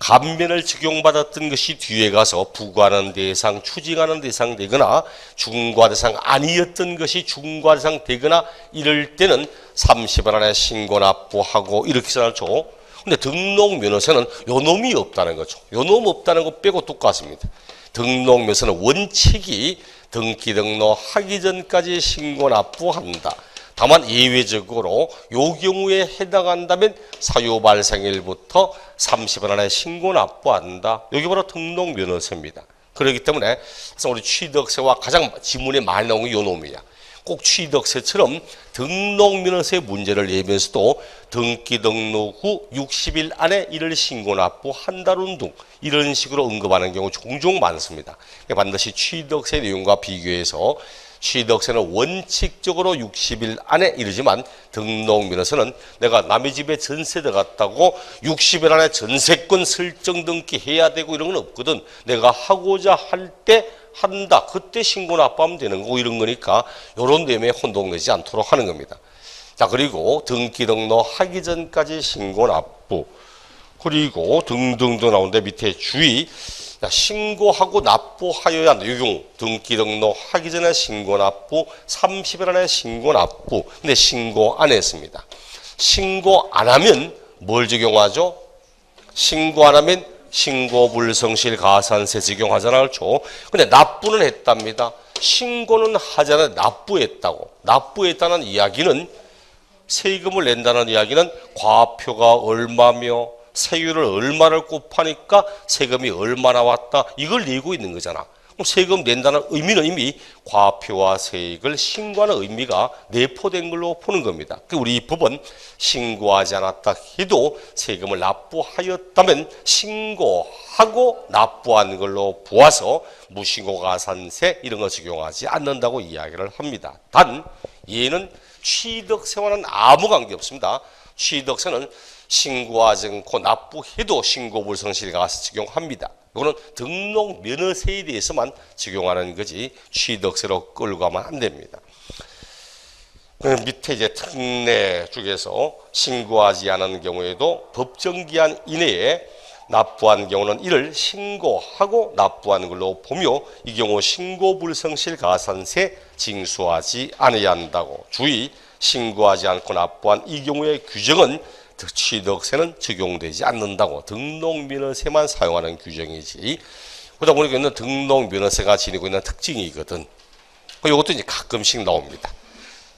감면을 적용받았던 것이 뒤에 가서 부과하는 대상, 추징하는 대상 되거나 중과 대상 아니었던 것이 중과 대상 되거나 이럴 때는 30일 안에 신고 납부하고 이렇게 써놨죠. 근데 등록면허세는 요 놈이 없다는 거죠. 요 놈 없다는 거 빼고 똑같습니다. 등록면허세는 원칙이 등기 등록하기 전까지 신고 납부한다. 다만 예외적으로 요 경우에 해당한다면 사유 발생일부터 30일 안에 신고 납부한다. 여기 바로 등록면허세입니다. 그렇기 때문에 우리 취득세와 가장 지문에 많이 나오는 게 요 놈이야. 꼭 취득세처럼 등록면허세 문제를 내면서도 등기 등록 후 60일 안에 이를 신고 납부한다는 등 이런 식으로 언급하는 경우 종종 많습니다. 반드시 취득세 내용과 비교해서 취득세는 원칙적으로 60일 안에 이르지만 등록면허세는 내가 남의 집에 전세 들어갔다고 60일 안에 전세권 설정 등기 해야 되고 이런 건 없거든. 내가 하고자 할 때 한다. 그때 신고 납부하면 되는 거고 이런 거니까 이런 데에 혼동되지 않도록 하는 겁니다. 자, 그리고 등기 등록하기 전까지 신고 납부 그리고 등등등 나오는데 밑에 주의 신고하고 납부하여야 한다. 이 경우 등기 등록하기 전에 신고 납부 30일 안에 신고 납부 근데 신고 안 했습니다. 신고 안 하면 뭘 적용하죠? 신고 안 하면 신고불성실 가산세 적용하잖아, 그렇죠? 근데 납부는 했답니다. 신고는 하잖아요. 납부했다고. 납부했다는 이야기는, 세금을 낸다는 이야기는 과표가 얼마며 세율을 얼마를 곱하니까 세금이 얼마 나왔다, 이걸 내고 있는 거잖아. 그럼 세금 낸다는 의미는 이미 과표와 세액을 신고하는 의미가 내포된 걸로 보는 겁니다. 우리 이 법은 신고하지 않았다 해도 세금을 납부하였다면 신고하고 납부한 걸로 보아서 무신고 가산세 이런 거 적용하지 않는다고 이야기를 합니다. 단 얘는 취득세와는 아무 관계 없습니다. 취득세는 신고하지 않고 납부해도 신고불성실 가산세 적용합니다. 이거는 등록 면허세에 대해서만 적용하는 거지 취득세로 끌고 가면 안 됩니다. 밑에 이제 특례 중에서 신고하지 않은 경우에도 법정기한 이내에 납부한 경우는 이를 신고하고 납부하는 걸로 보며 이 경우 신고불성실 가산세 징수하지 않아야 한다고. 주의, 신고하지 않고 납부한 이 경우의 규정은 취득세는 적용되지 않는다고. 등록면허세만 사용하는 규정이지. 그러다 보니까 있는 등록면허세가 지니고 있는 특징이거든. 이것도 이제 가끔씩 나옵니다.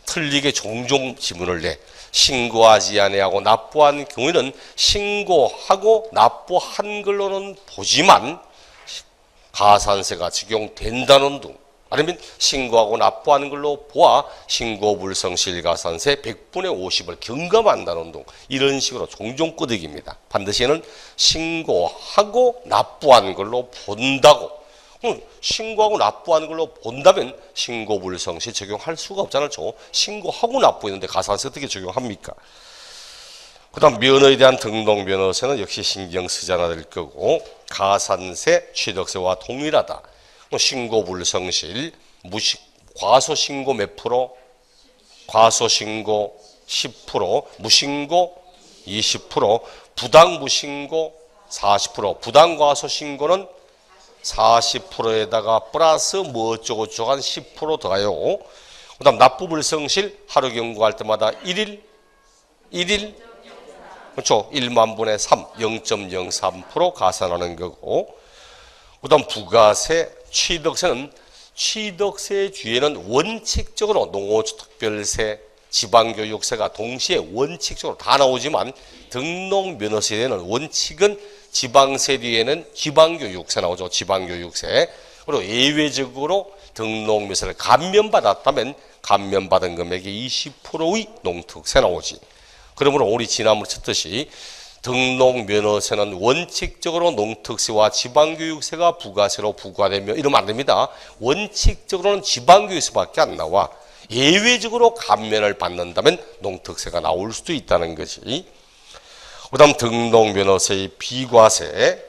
틀리게 종종 지문을 내. 신고하지 아니하고 납부한 경우에는 신고하고 납부한 걸로는 보지만 가산세가 적용된다는 등, 아니면 신고하고 납부하는 걸로 보아 신고불성실 가산세 100분의 50을 경감한다는 등, 이런 식으로 종종 끄덕입니다. 반드시는 신고하고 납부한 걸로 본다고. 신고하고 납부하는 걸로 본다면 신고불성실 적용할 수가 없잖아요. 신고하고 납부했는데 가산세 어떻게 적용합니까? 그 다음 면허에 대한 등록면허세는 역시 신경 쓰지 않아야 될 거고, 가산세, 취득세와 동일하다. 신고불성실, 과소신고 몇 프로? 과소신고 10%, 무신고 20%, 부당무신고 40%, 부당과소신고는 40%에다가 플러스 뭐 어쩌고저쩌고 한 10% 더가요. 그 다음 납부불성실 하루 경고할 때마다 1일, 그렇죠? 1만 분의 3, 0.03% 가산하는 거고, 그 다음 부가세, 취득세는 취득세 뒤에는 원칙적으로 농어특별세, 지방교육세가 동시에 원칙적으로 다 나오지만 등록면허세에는 원칙은 지방세 뒤에는 지방교육세 나오죠. 지방교육세. 그리고 예외적으로 등록면허세를 감면받았다면 감면받은 금액의 20%의 농특세 나오지. 그러므로 우리 지난번에 쳤듯이 등록면허세는 원칙적으로 농특세와 지방교육세가 부가세로 부과되며 이러면 안 됩니다. 원칙적으로는 지방교육세밖에 안 나와. 예외적으로 감면을 받는다면 농특세가 나올 수도 있다는 것이. 그 다음 등록면허세의 비과세.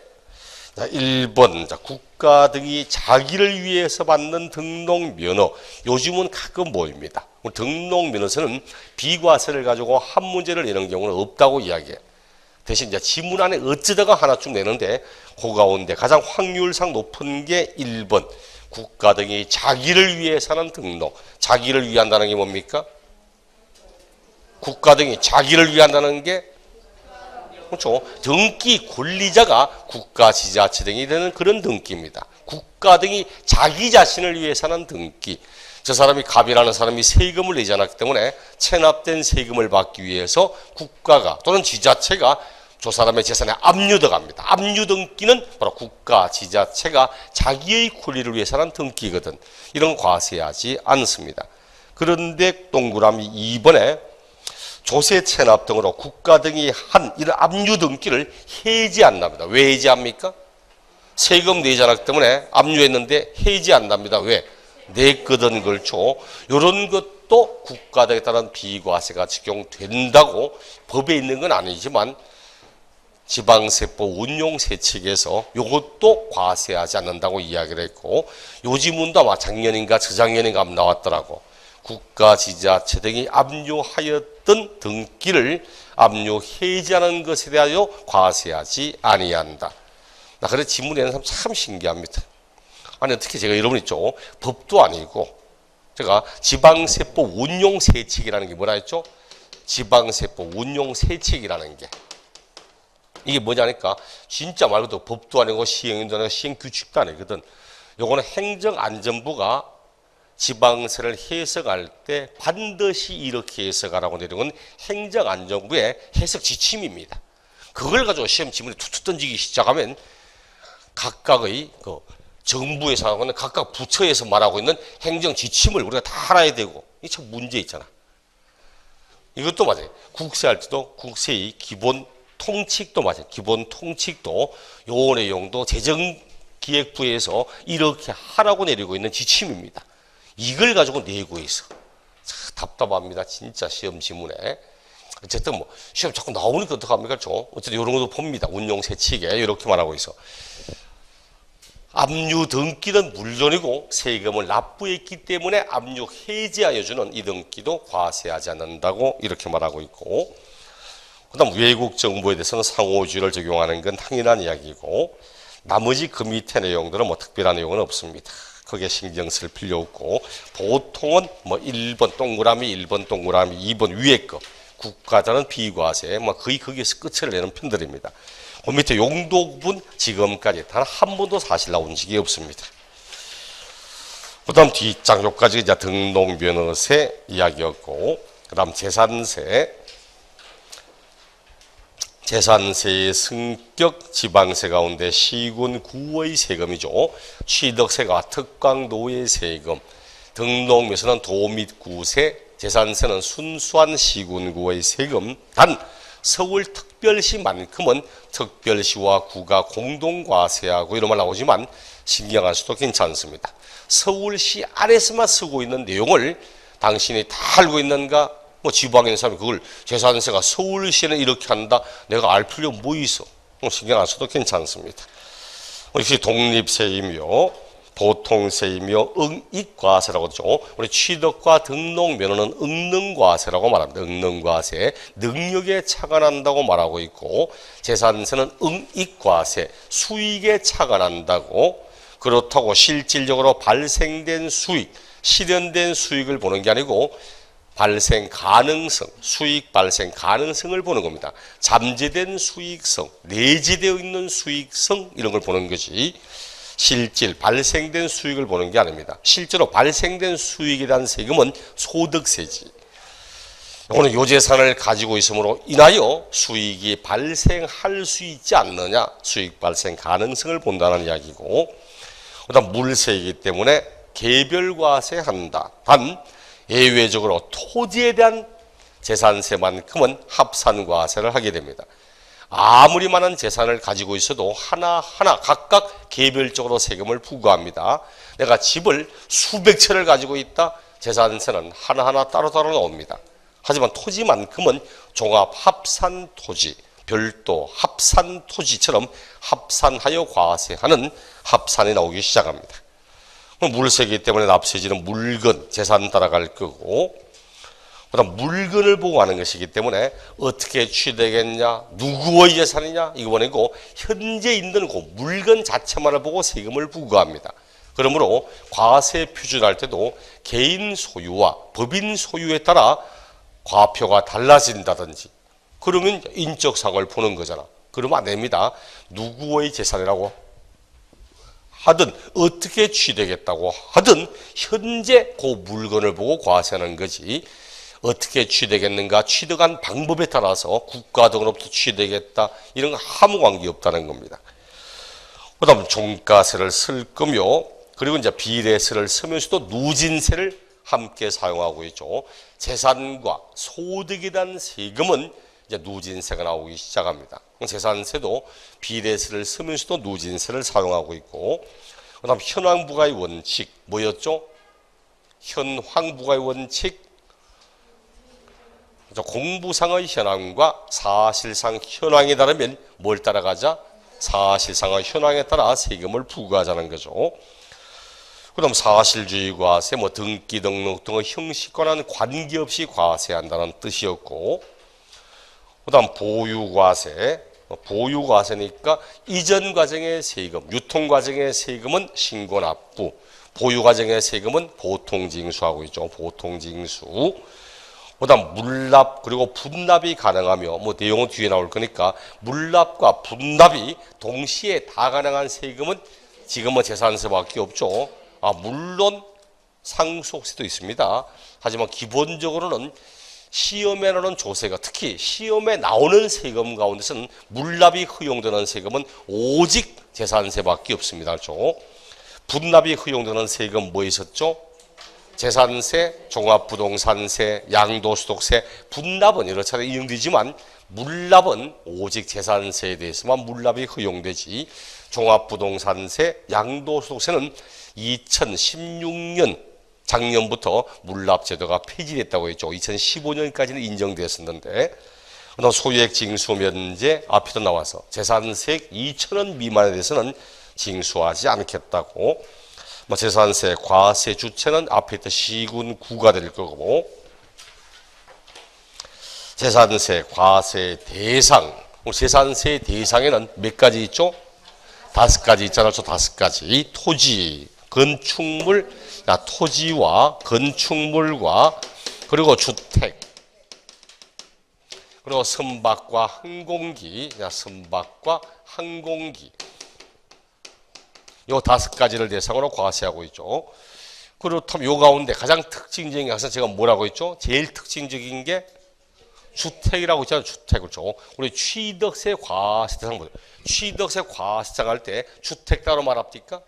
1번 국가 등이 자기를 위해서 받는 등록면허. 요즘은 가끔 보입니다. 등록면허세는 비과세를 가지고 한 문제를 내는 경우는 없다고 이야기해. 대신 이제 지문 안에 어쩌다가 하나 쭉 내는데 그 가운데 가장 확률상 높은 게 1번. 국가 등이 자기를 위해서 하는 등록. 자기를 위한다는 게 뭡니까? 국가 등이 자기를 위한다는 게, 그렇죠? 등기 권리자가 국가, 지자체 등이 되는 그런 등기입니다. 국가 등이 자기 자신을 위해서 하는 등기. 저 사람이 갑이라는 사람이 세금을 내지 않았기 때문에 체납된 세금을 받기 위해서 국가가 또는 지자체가 저 사람의 재산에 압류들어갑니다. 압류 등기는 바로 국가, 지자체가 자기의 권리를 위해서 하는 등기거든. 이런 과세하지 않습니다. 그런데 동그라미 2번에 조세 체납 등으로 국가 등이 한 이런 압류 등기를 해지한답니다. 왜 해지합니까? 세금 내지 않았기 때문에 압류했는데 해지한답니다. 왜? 냈거든, 그렇죠? 이런 것도 국가 등에 따른 비과세가 적용된다고 법에 있는 건 아니지만 지방세법 운용세칙에서 이것도 과세하지 않는다고 이야기를 했고, 요지문도 아마 작년인가 저작년인가 나왔더라고. 국가, 지자체 등이 압류하였던 등기를 압류 해지하는 것에 대하여 과세하지 아니한다. 나 그래 지문 내는 사람 참 신기합니다. 아니 어떻게 제가 여러분 있죠? 법도 아니고 제가 지방세법 운용세칙이라는 게 뭐라 했죠? 지방세법 운용세칙이라는 게 이게 뭐냐니까 진짜 말 그대로 법도 아니고 시행도 아니고 시행규칙도 아니거든. 요거는 행정안전부가 지방세를 해석할 때 반드시 이렇게 해석하라고 내린 건 행정안전부의 해석 지침입니다. 그걸 가지고 시험 지문에 툭툭 던지기 시작하면 각각의 그 정부에서 하는 각각 부처에서 말하고 있는 행정 지침을 우리가 다 알아야 되고 이게 참 문제 있잖아. 이것도 맞아요. 국세할 때도 국세의 기본 통칙도 맞아요. 기본 통칙도 요 내용도 재정기획부에서 이렇게 하라고 내리고 있는 지침입니다. 이걸 가지고 내고 있어. 참 답답합니다. 진짜 시험 지문에. 어쨌든 뭐 시험 자꾸 나오니까 어떡합니까? 어쨌든 이런 것도 봅니다. 운용세칙에 이렇게 말하고 있어. 압류 등기는 물론이고 세금을 납부했기 때문에 압류 해지하여 주는 이 등기도 과세하지 않는다고 이렇게 말하고 있고, 그다음 외국 정부에 대해서는 상호주의를 적용하는 건 당연한 이야기고, 나머지 그 밑에 내용들은 뭐 특별한 내용은 없습니다. 크게 신경 쓸 필요 없고, 보통은 뭐 1번 동그라미, 1번 동그라미, 2번 위에 거 국가자는 비과세, 뭐 거의 거기에서 끝을 내는 편들입니다. 그 밑에 용도분 지금까지 단 한 번도 사실 나온 적이 없습니다. 그 다음 뒷장 요까지 이제 등록면허세 이야기였고, 그 다음 재산세의 승격 지방세 가운데 시군 구의 세금이죠. 취득세가 특광노예 세금, 등록면허는 도 및 구세, 재산세는 순수한 시군구의 세금. 단 서울특별시만큼은 특별시와 구가 공동과세하고 이런 말 나오지만 신경 안 써도 괜찮습니다. 서울시 안에서만 쓰고 있는 내용을 당신이 다 알고 있는가? 뭐 지방에 있는 사람이 그걸 재산세가 서울시는 이렇게 한다. 내가 알 필요 뭐 있어? 신경 안 써도 괜찮습니다. 역시 독립세이며 보통세이며 응익과세라고 하죠. 우리 취득과 등록면허는 응능과세라고 말합니다. 응능과세, 능력에 차가 난다고 말하고 있고, 재산세는 응익과세, 수익에 차가 난다고. 그렇다고 실질적으로 발생된 수익, 실현된 수익을 보는 게 아니고 발생 가능성, 수익 발생 가능성을 보는 겁니다. 잠재된 수익성, 내재되어 있는 수익성 이런 걸 보는 거지. 실질 발생된 수익을 보는 게 아닙니다. 실제로 발생된 수익에 대한 세금은 소득세지. 이거는 요 재산을 가지고 있음으로 인하여 수익이 발생할 수 있지 않느냐, 수익 발생 가능성을 본다는 이야기고, 그다음 물세이기 때문에 개별과세한다. 단 예외적으로 토지에 대한 재산세만큼은 합산과세를 하게 됩니다. 아무리 많은 재산을 가지고 있어도 하나하나 각각 개별적으로 세금을 부과합니다. 내가 집을 수백 채를 가지고 있다. 재산세는 하나하나 따로따로 나옵니다. 하지만 토지만큼은 종합 합산 토지, 별도 합산 토지처럼 합산하여 과세하는 합산이 나오기 시작합니다. 물세이기 때문에 납세지는 물건, 재산 따라갈 거고, 그다음 물건을 보고 하는 것이기 때문에 어떻게 취득되겠냐, 누구의 재산이냐 이거 보내고 현재 있는 그 물건 자체만을 보고 세금을 부과합니다. 그러므로 과세 표준할 때도 개인 소유와 법인 소유에 따라 과표가 달라진다든지 그러면 인적사항을 보는 거잖아. 그러면 안 됩니다. 누구의 재산이라고 하든 어떻게 취득했다고 하든 현재 그 물건을 보고 과세하는 거지, 어떻게 취득했는가, 취득한 방법에 따라서 국가 등으로부터 취득했다 이런 거 아무 관계없다는 겁니다. 그 다음 종가세를 쓸 거며, 그리고 이제 비례세를 쓰면서도 누진세를 함께 사용하고 있죠. 재산과 소득에 대한 세금은 이제 누진세가 나오기 시작합니다. 재산세도 비례세를 쓰면서도 누진세를 사용하고 있고, 그 다음 현황부과의 원칙 뭐였죠? 현황부과의 원칙, 공부상의 현황과 사실상 현황에 따르면 뭘 따라가자? 사실상의 현황에 따라 세금을 부과하자는 거죠. 그 다음 사실주의 과세, 뭐 등기 등록 등의 형식과는 관계없이 과세한다는 뜻이었고, 그 다음 보유과세, 보유과세니까 이전 과정의 세금, 유통 과정의 세금은 신고납부, 보유 과정의 세금은 보통징수하고 있죠. 보통징수. 그다음 물납 그리고 분납이 가능하며 뭐 내용은 뒤에 나올 거니까 물납과 분납이 동시에 다 가능한 세금은 지금은 재산세밖에 없죠. 물론 상속세도 있습니다. 하지만 기본적으로는 시험에 나오는 조세가 특히 시험에 나오는 세금 가운데서는 물납이 허용되는 세금은 오직 재산세밖에 없습니다. 그렇죠? 분납이 허용되는 세금 뭐 있었죠? 재산세, 종합부동산세, 양도소득세, 분납은 여러 차례 인용되지만 물납은 오직 재산세에 대해서만 물납이 허용되지 종합부동산세, 양도소득세는 2016년 작년부터 물납제도가 폐지됐다고 했죠. 2015년까지는 인정되었었는데 소유액 징수 면제 앞에도 나와서 재산세액 2,000원 미만에 대해서는 징수하지 않겠다고 재산세, 과세 주체는 앞에 있던 시군 구가 될 거고 재산세, 과세 대상 재산세 대상에는 몇 가지 있죠? 5가지 있잖아요. 5가지 토지, 건축물, 토지와 건축물과 그리고 주택 그리고 선박과 항공기, 선박과 항공기 요 5가지를 대상으로 과세하고 있죠. 그렇다면 요 가운데 가장 특징적인 것은 제가 뭐라고 했죠? 제일 특징적인 게 주택이라고 있잖아요. 주택 그렇죠. 우리 취득세 과세 대상 보세요. 취득세 과세 할 때 주택 따로 말합니까?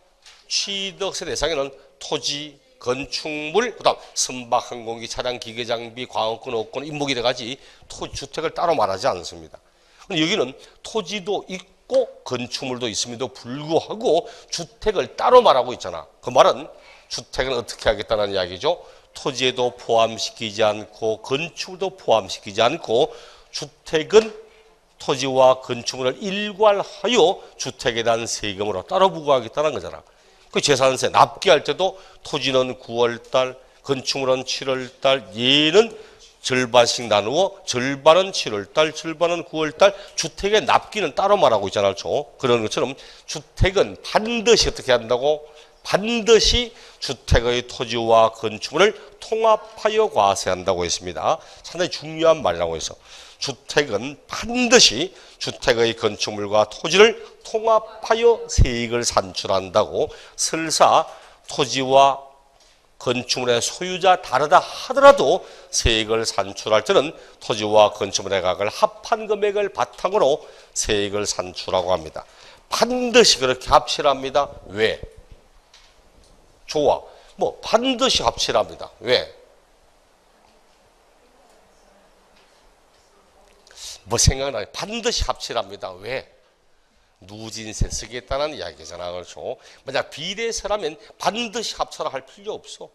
취득세 대상에는 토지, 건축물, 그다음 선박, 항공기, 차량, 기계, 장비, 광업권, 업권, 임목 이래 가지 주택을 따로 말하지 않습니다. 근데 여기는 토지도 있고 건축물도 있음에도 불구하고 주택을 따로 말하고 있잖아. 그 말은 주택은 어떻게 하겠다는 이야기죠? 토지에도 포함시키지 않고 건축물도 포함시키지 않고 주택은 토지와 건축물을 일괄하여 주택에 대한 세금으로 따로 부과하겠다는 거잖아. 그 재산세 납기할 때도 토지는 9월달, 건축물은 7월달, 얘는 절반씩 나누어 절반은 7월달, 절반은 9월달, 주택의 납기는 따로 말하고 있잖아요. 그런 것처럼 주택은 반드시 어떻게 한다고? 반드시 주택의 토지와 건축물을 통합하여 과세한다고 했습니다. 상당히 중요한 말이라고 해서 주택은 반드시 주택의 건축물과 토지를 통합하여 세액을 산출한다고 설사 토지와 건축물의 소유자 다르다 하더라도 세액을 산출할 때는 토지와 건축물의 가격을 합한 금액을 바탕으로 세액을 산출하고 합니다. 반드시 그렇게 합치랍니다. 왜? 좋아. 반드시 합치랍니다. 왜? 생각나요? 반드시 합치랍니다. 왜? 누진세 쓰겠다는 이야기잖아. 그렇죠? 만약 비례세라면 반드시 합쳐라 할 필요 없어.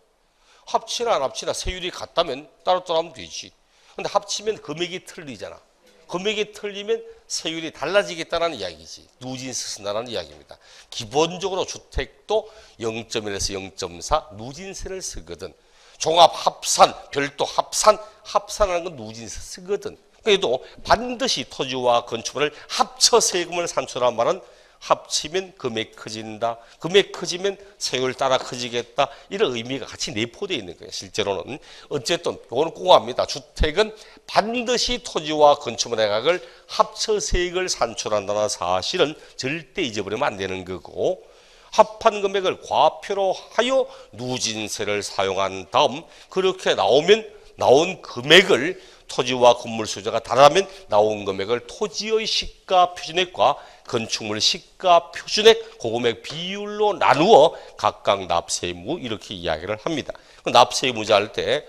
합치나 안 합치나 세율이 같다면 따로따로 하면 되지. 근데 합치면 금액이 틀리잖아. 금액이 틀리면 세율이 달라지겠다는 이야기지. 누진세 쓴다는 이야기입니다. 기본적으로 주택도 0.1에서 0.4 누진세를 쓰거든. 종합 합산, 별도 합산하는 건 누진세 쓰거든. 그래도 반드시 토지와 건축물을 합쳐 세금을 산출한 말은 합치면 금액 커진다. 금액 커지면 세율 따라 커지겠다. 이런 의미가 같이 내포되어 있는 거예요. 실제로는. 어쨌든 이거는 꼭 압니다. 주택은 반드시 토지와 건축물의 가격을 합쳐 세액을 산출한다는 사실은 절대 잊어버리면 안 되는 거고 합한 금액을 과표로 하여 누진세를 사용한 다음 그렇게 나온 금액을 토지와 건물 소유자가 다르다면 나온 금액을 토지의 시가 표준액과 건축물 시가 표준액 고금액 비율로 나누어 각각 납세 의무 이렇게 이야기를 합니다. 납세 의무자 할 때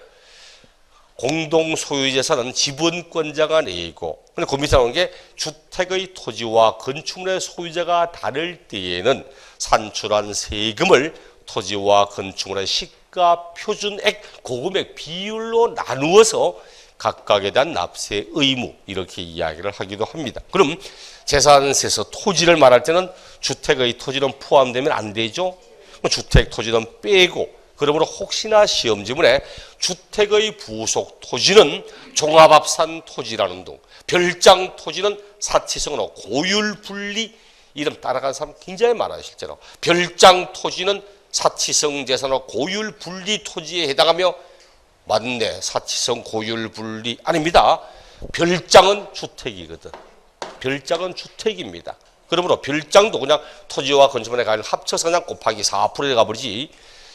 공동 소유 재산은 지분권자가 내고 근데 고민사 나온 게 주택의 토지와 건축물의 소유자가 다를 때에는 산출한 세금을 토지와 건축물의 시가 표준액 고금액 비율로 나누어서 각각에 대한 납세 의무 이렇게 이야기를 하기도 합니다. 그럼 재산세에서 토지를 말할 때는 주택의 토지는 포함되면 안 되죠. 주택 토지는 빼고 그러므로 혹시나 시험 지문에 주택의 부속 토지는 종합합산 토지라는 등 별장 토지는 사치성으로 고율 분리 이름 따라가는 사람 굉장히 많아요. 실제로 별장 토지는 사치성 재산으로 고율 분리 토지에 해당하며 맞네. 사치성 고율 분리 아닙니다. 별장은 주택이거든. 별장은 주택입니다. 그러므로 별장도 그냥 토지와 건축물의 가액을 합쳐서 그냥 곱하기 4%에 가버리지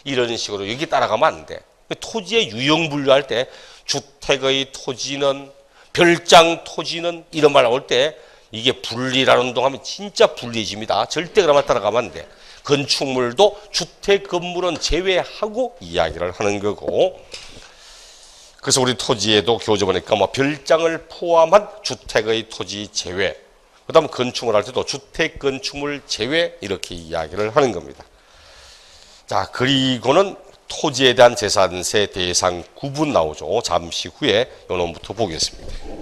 이런 식으로 여기 따라가면 안 돼. 토지의 유형 분류할 때 주택의 토지는 별장 토지는 이런 말 나올 때 이게 분리라는 운동하면 진짜 불리해집니다. 절대 그러면 따라가면 안 돼. 건축물도 주택 건물은 제외하고 이야기를 하는 거고 그래서 우리 토지에도 교재 보니까 뭐 별장을 포함한 주택의 토지 제외 그 다음 건축물 할 때도 주택 건축물 제외 이렇게 이야기를 하는 겁니다. 자 그리고는 토지에 대한 재산세 대상 구분 나오죠. 잠시 후에 요놈부터 보겠습니다.